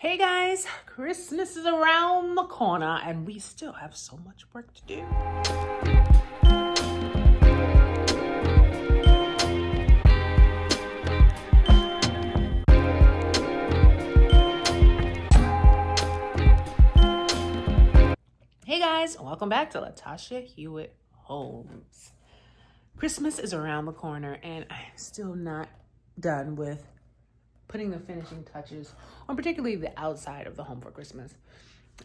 Hey guys, Christmas is around the corner and we still have so much work to do. Hey guys, welcome back to Latasha Hewitt Holmes. Christmas is around the corner and I'm still not done with putting the finishing touches on particularly the outside of the home for Christmas.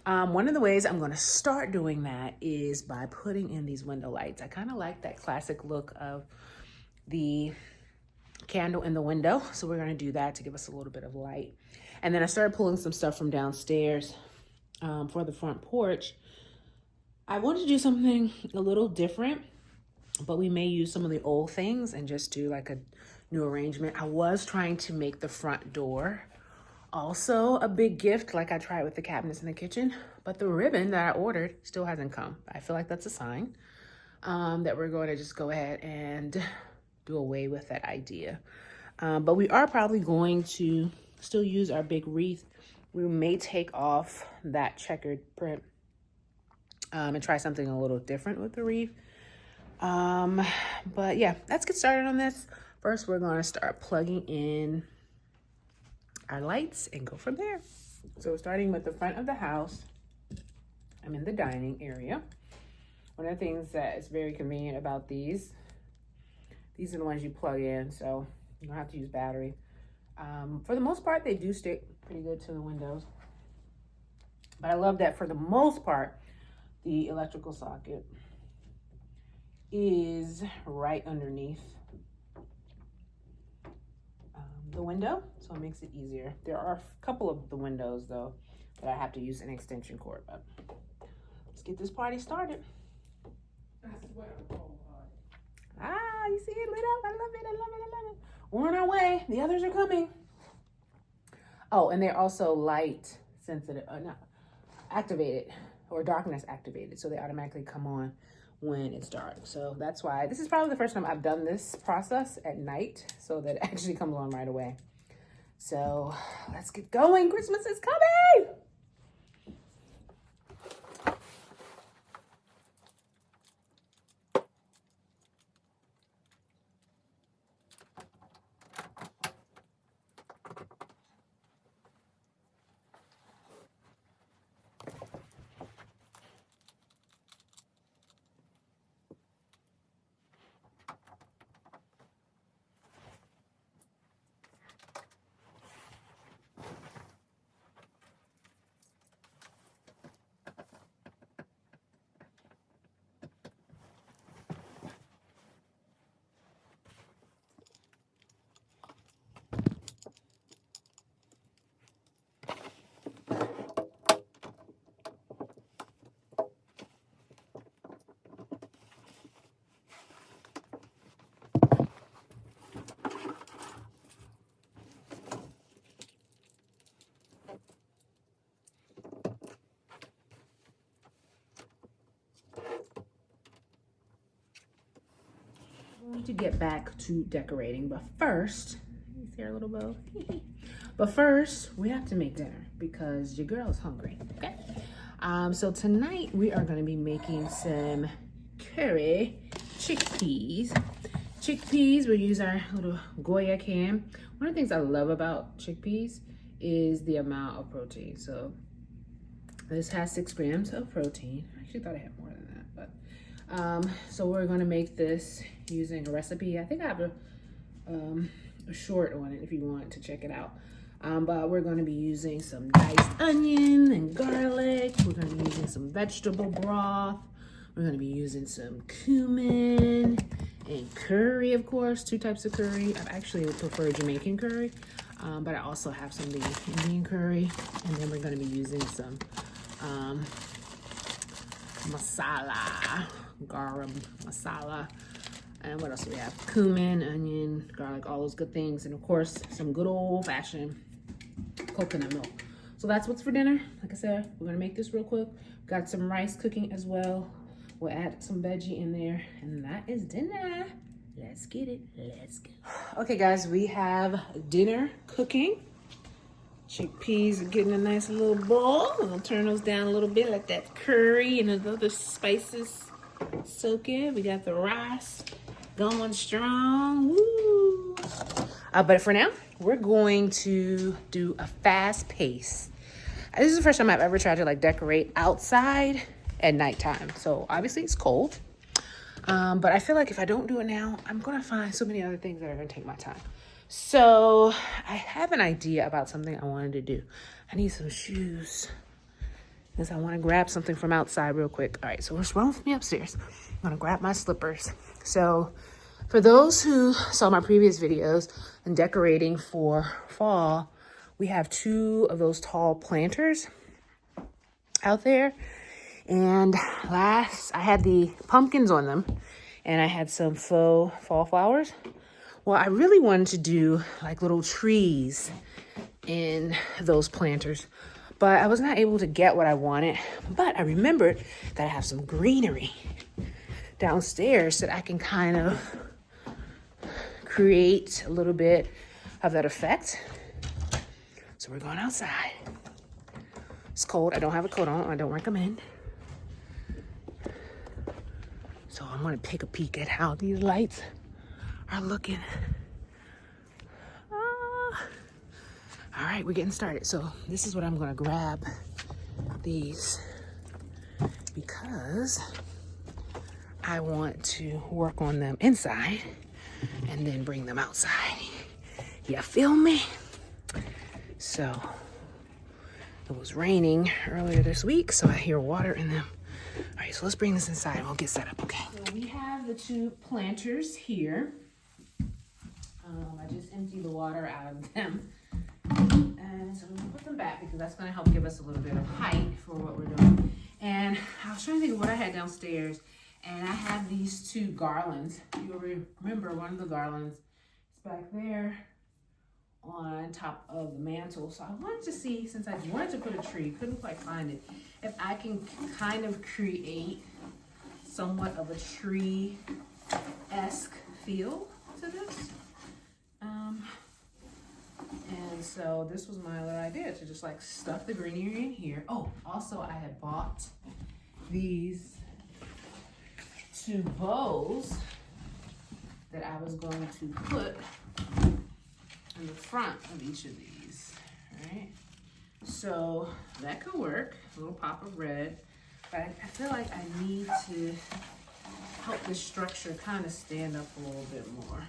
One of the ways I'm going to start doing that is by putting in these window lights. I kind of like that classic look of the candle in the window. So we're going to do that to give us a little bit of light. And then I started pulling some stuff from downstairs for the front porch. I wanted to do something a little different, but we may use some of the old things and just do like a new arrangement. I was trying to make the front door also a big gift like I tried with the cabinets in the kitchen, but the ribbon that I ordered still hasn't come. I feel like that's a sign that we're going to just go ahead and do away with that idea. But we are probably going to still use our big wreath. We may take off that checkered print and try something a little different with the wreath. But yeah, let's get started on this. First, we're going to start plugging in our lights and go from there. So starting with the front of the house, I'm in the dining area. One of the things that is very convenient about these are the ones you plug in, so you don't have to use battery. For the most part, they do stick pretty good to the windows. But I love that for the most part, the electrical socket is right underneath the window, so it makes it easier. There are a couple of the windows though that I have to use an extension cord, but let's get this party started. You see it lit up? I love it, I love it, I love it. We're on our way. The others are coming. Oh, and they're also light sensitive, not activated or darkness activated, so they automatically come on when it's dark. So that's why this is probably the first time I've done this process at night, so that it actually comes on right away. So let's get going. Christmas is coming. To get back to decorating, but first, you see our little bow? But first, we have to make dinner because your girl is hungry, okay? So tonight we are gonna be making some curry chickpeas. Chickpeas, we use our little Goya can. One of the things I love about chickpeas is the amount of protein. So this has 6 grams of protein. I actually thought I had more than that, but so we're gonna make this using a recipe. I think I have a short on it if you want to check it out. But we're gonna be using some diced onion and garlic. We're gonna be using some vegetable broth. We're gonna be using some cumin and curry, of course, 2 types of curry. I actually prefer Jamaican curry, but I also have some of the Indian curry. And then we're gonna be using some masala, garam masala. And what else do we have? Cumin, onion, garlic, all those good things. And of course, some good old fashioned coconut milk. So that's what's for dinner. Like I said, we're gonna make this real quick. Got some rice cooking as well. We'll add some veggie in there, and that is dinner. Let's get it, let's go. Okay guys, we have dinner cooking. Chickpeas are getting a nice little boil. I'm gonna turn those down a little bit, let that curry and the other spices soak in. We got the rice going strong. Woo! But for now, we're going to do a fast pace. This is the first time I've ever tried to like decorate outside at nighttime. So obviously it's cold. But I feel like if I don't do it now, I'm gonna find so many other things that are gonna take my time. So I have an idea about something I wanted to do. I need some shoes because I want to grab something from outside real quick. All right, so what's wrong with me upstairs? I'm gonna grab my slippers. So for those who saw my previous videos and decorating for fall, we have 2 of those tall planters out there. And I had the pumpkins on them and I had some faux fall flowers. Well, I really wanted to do like little trees in those planters, but I was not able to get what I wanted. But I remembered that I have some greenery downstairs that I can kind of create a little bit of that effect. So we're going outside. It's cold. I don't have a coat on. I don't recommend. So I'm gonna take a peek at how these lights are looking. All right, we're getting started. So this is what I'm gonna grab these because I want to work on them inside and then bring them outside. You feel me? So it was raining earlier this week, so I hear water in them. All right, so let's bring this inside and we'll get set up, okay? So we have the 2 planters here. I just emptied the water out of them. And so we're gonna put them back because that's gonna help give us a little bit of height for what we're doing. And I was trying to think of what I had downstairs, and I have these 2 garlands. You'll remember one of the garlands is back there on top of the mantle. So I wanted to see, since I wanted to put a tree, couldn't quite find it, if I can kind of create somewhat of a tree-esque feel to this. And so this was my other idea, to just like stuff the greenery in here. Oh, also I had bought these 2 bows that I was going to put in the front of each of these, right? So that could work, a little pop of red, but I feel like I need to help this structure kind of stand up a little bit more.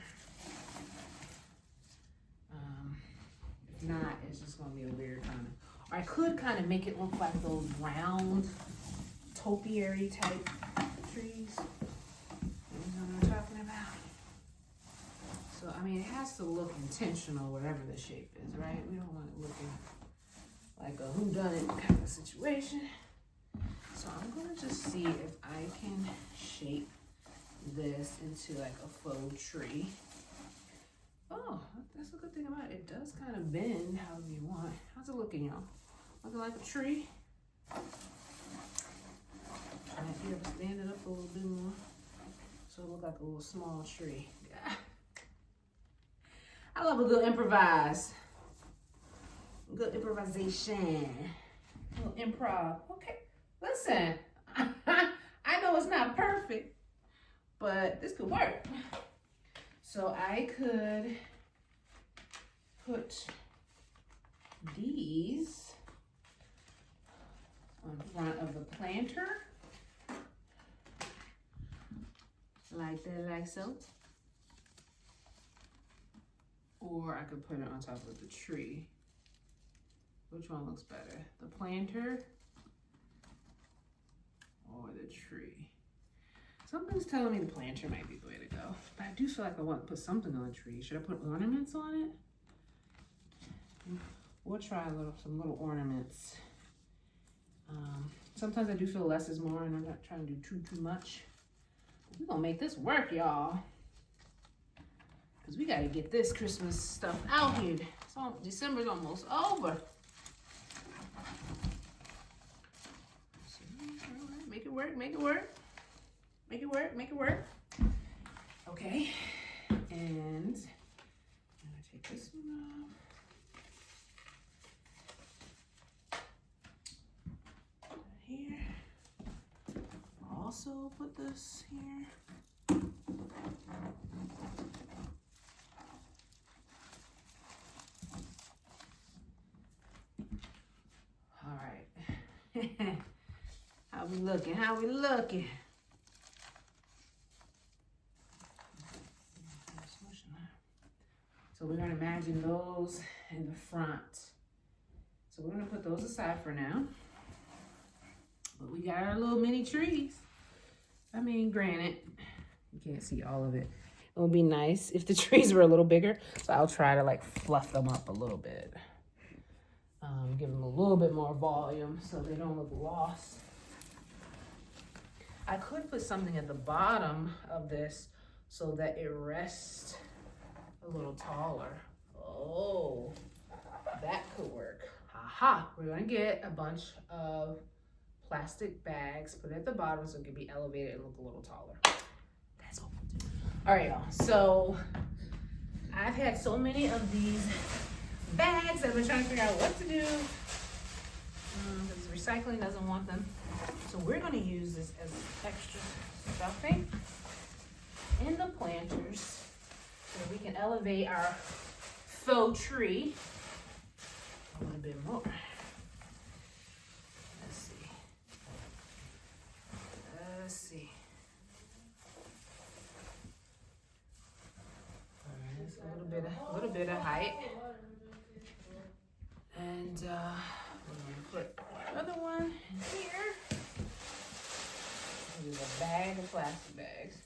If not, it's just gonna be a weird kind of, or I could kind of make it look like those round topiary type trees. You know what I'm talking about? So, I mean, it has to look intentional, whatever the shape is, right? We don't want it looking like a whodunit kind of situation. So I'm gonna just see if I can shape this into like a faux tree. Oh, that's a good thing about it. It does kind of bend however you want. How's it looking, y'all? Looking like a tree? Might be able to stand it up a little bit more so it look like a little small tree. Yeah. I love a good improvise. Good improvisation. A little improv. Okay, listen. I know it's not perfect, but this could work. So I could put these on front of the planter, like that, like so. Or I could put it on top of the tree. Which one looks better? The planter or the tree? Something's telling me the planter might be the way to go. But I do feel like I want to put something on the tree. Should I put ornaments on it? We'll try some little ornaments. Sometimes I do feel less is more and I'm not trying to do too much. We're gonna make this work, y'all. Because we gotta get this Christmas stuff out here. So December's almost over. So, all right, make it work, make it work. Make it work, make it work. Okay, and I'm gonna take this one off. also put this here. All right. How we looking? How we looking? So we're gonna imagine those in the front. So we're gonna put those aside for now. But we got our little mini trees. I mean, granted, you can't see all of it. It would be nice if the trees were a little bigger. So I'll try to like fluff them up a little bit. Give them a little bit more volume so they don't look lost. I could put something at the bottom of this so that it rests a little taller. Oh, that could work. Haha, we're gonna get a bunch of plastic bags, put it at the bottom so it can be elevated and look a little taller. That's what we'll do. All right, y'all, so I've had so many of these bags that I've been trying to figure out what to do because recycling doesn't want them. So we're gonna use this as extra stuffing in the planters so we can elevate our faux tree a little bit more. Let's see. All right, it's a little bit of height. And we're gonna put another one here. Use a bag of plastic bags.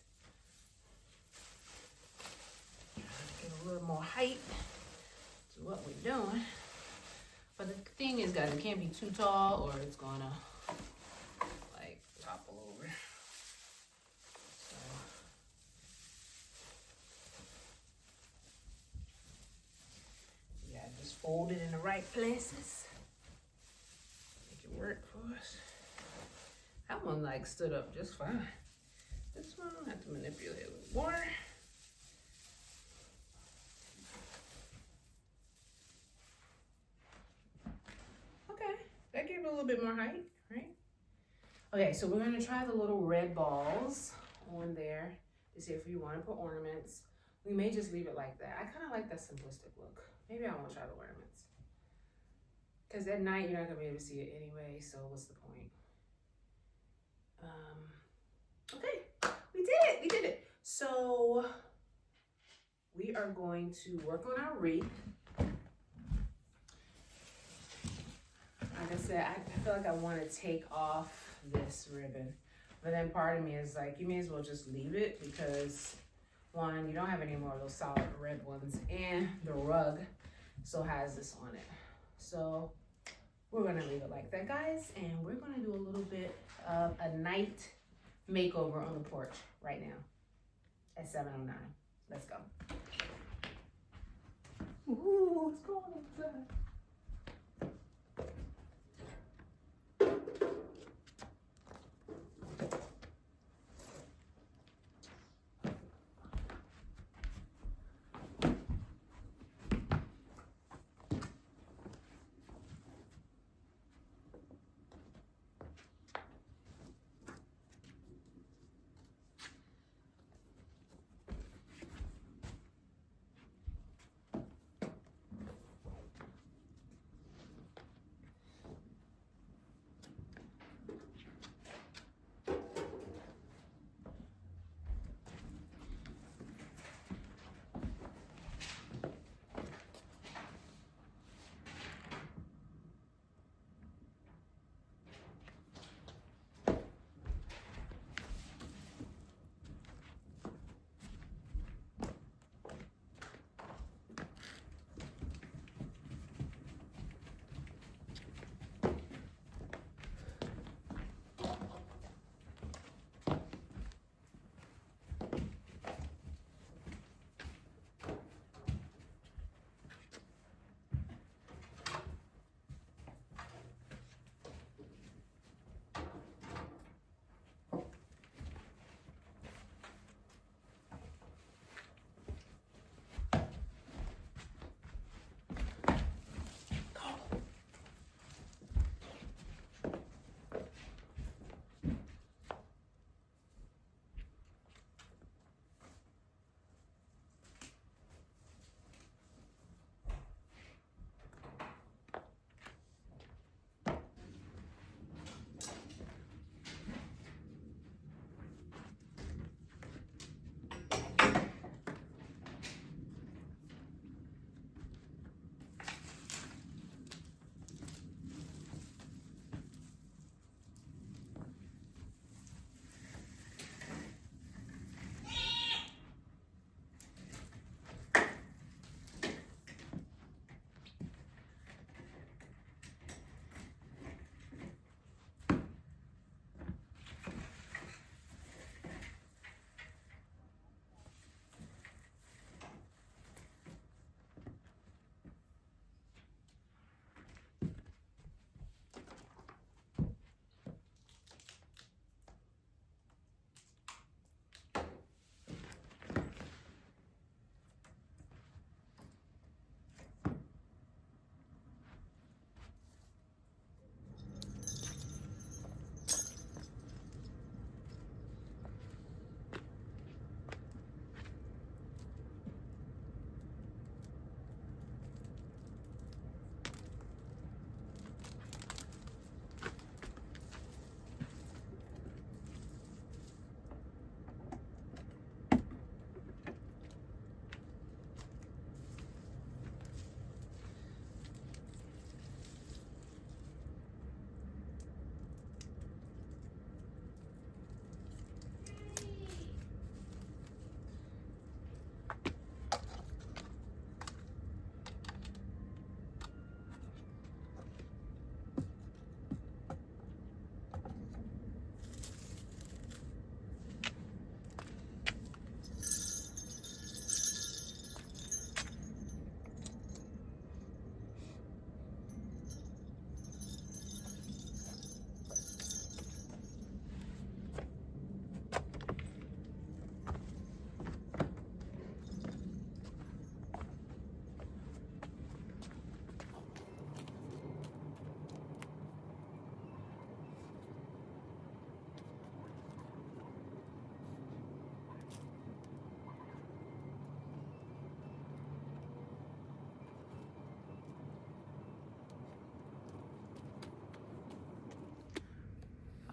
Get a little more height to what we're doing. But the thing is, guys, it can't be too tall or it's gonna like topple over. So yeah, just fold it in the right places. Make it work for us. That one like stood up just fine. This one I have to manipulate a little more. Okay, that gave it a little bit more height, right? Okay, so we're gonna try the little red balls on there to see if we want to put ornaments. We may just leave it like that. I kind of like that simplistic look. Maybe I won't try the ornaments. Because at night you're not gonna be able to see it anyway, so what's the point? Okay, we did it. So we are going to work on our wreath. Like I said, I feel like I want to take off this ribbon, but then part of me is like, you may as well just leave it because one, you don't have any more of those solid red ones, and the rug still has this on it. So we're gonna leave it like that, guys, and we're gonna do a little bit of a night makeover on the porch right now at 7:09. Let's go. Ooh, what's going on inside?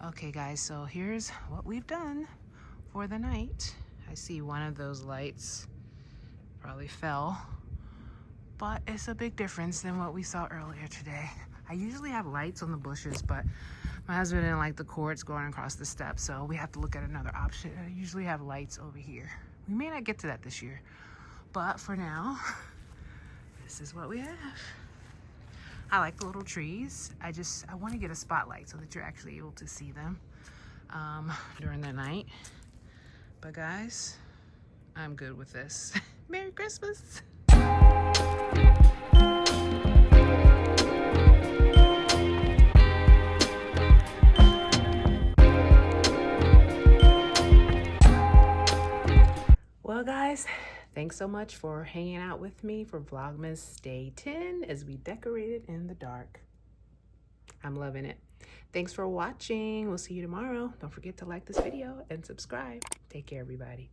Okay guys, so here's what we've done for the night. I see one of those lights probably fell, but it's a big difference than what we saw earlier today. I usually have lights on the bushes, but my husband didn't like the cords going across the steps, so we have to look at another option. I usually have lights over here. We may not get to that this year, but for now, this is what we have. I like the little trees. I want to get a spotlight so that you're actually able to see them during the night. But guys, I'm good with this. Merry Christmas. Well guys, thanks so much for hanging out with me for Vlogmas Day 10 as we decorated in the dark. I'm loving it. Thanks for watching. We'll see you tomorrow. Don't forget to like this video and subscribe. Take care, everybody.